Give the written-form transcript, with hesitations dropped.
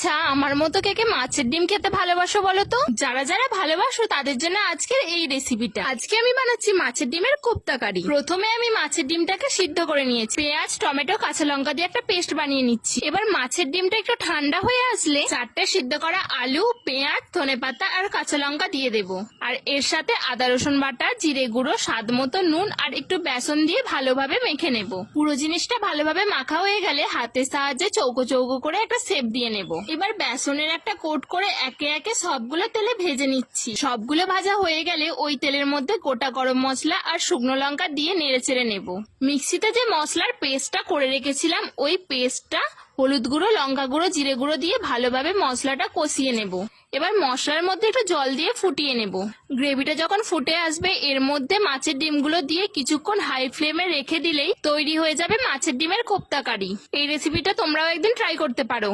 আচ্ছা, আমার মতো কে কে মাছের ডিম খেতে ভালোবাসো বলো তো? যারা যারা ভালোবাসো তাদের জন্য আজকের এই রেসিপিটা। আজকে আমি বানাচ্ছি মাছের ডিমের কোপ্তা কারি। প্রথমে আমি মাছের ডিমটাকে সিদ্ধ করে নিয়েছি, পেঁয়াজ, টমেটো, কাঁচা লঙ্কা দিয়ে একটা পেস্ট বানিয়ে নিচ্ছি। এবার মাছের ডিমটা একটু ঠান্ডা হয়ে আসলে 4টে সিদ্ধ করা আলু, পেঁয়াজ, ধনেপাতা আর কাঁচা লঙ্কা দিয়ে দেবো। আর এর সাথে আদা রসুন বাটা, জিরে গুঁড়ো, স্বাদ মতো নুন আর একটু বেসন দিয়ে ভালোভাবে মেখে নেব। পুরো জিনিসটা ভালোভাবে মাখা হয়ে গেলে হাতের সাহায্যে চৌকো চৌকো করে একটা শেপ দিয়ে নেব। এবার বেসনের একটা কোট করে একে একে সবগুলো তেলে ভেজে নিচ্ছি। সবগুলো ভাজা হয়ে গেলে ওই তেলের মধ্যে গোটা গরম মশলা আর শুকনো লঙ্কা দিয়ে নেড়েচেড়ে নেব। মিক্সিতে যে মশলার পেস্টটা করে রেখেছিলাম ওই পেস্টটা হলুদ গুঁড়ো, লঙ্কা গুঁড়ো, জিরে গুঁড়ো দিয়ে ভালোভাবে মশলাটা কষিয়ে নেব। এবার মশলার মধ্যে একটু জল দিয়ে ফুটিয়ে নেব। গ্রেভিটা যখন ফুটে আসবে এর মধ্যে মাছের ডিমগুলো দিয়ে কিছুক্ষণ হাই ফ্লেমে রেখে দিলেই তৈরি হয়ে যাবে মাছের ডিমের কোপ্তা কারি। এই রেসিপিটা তোমরাও একদিন ট্রাই করতে পারো।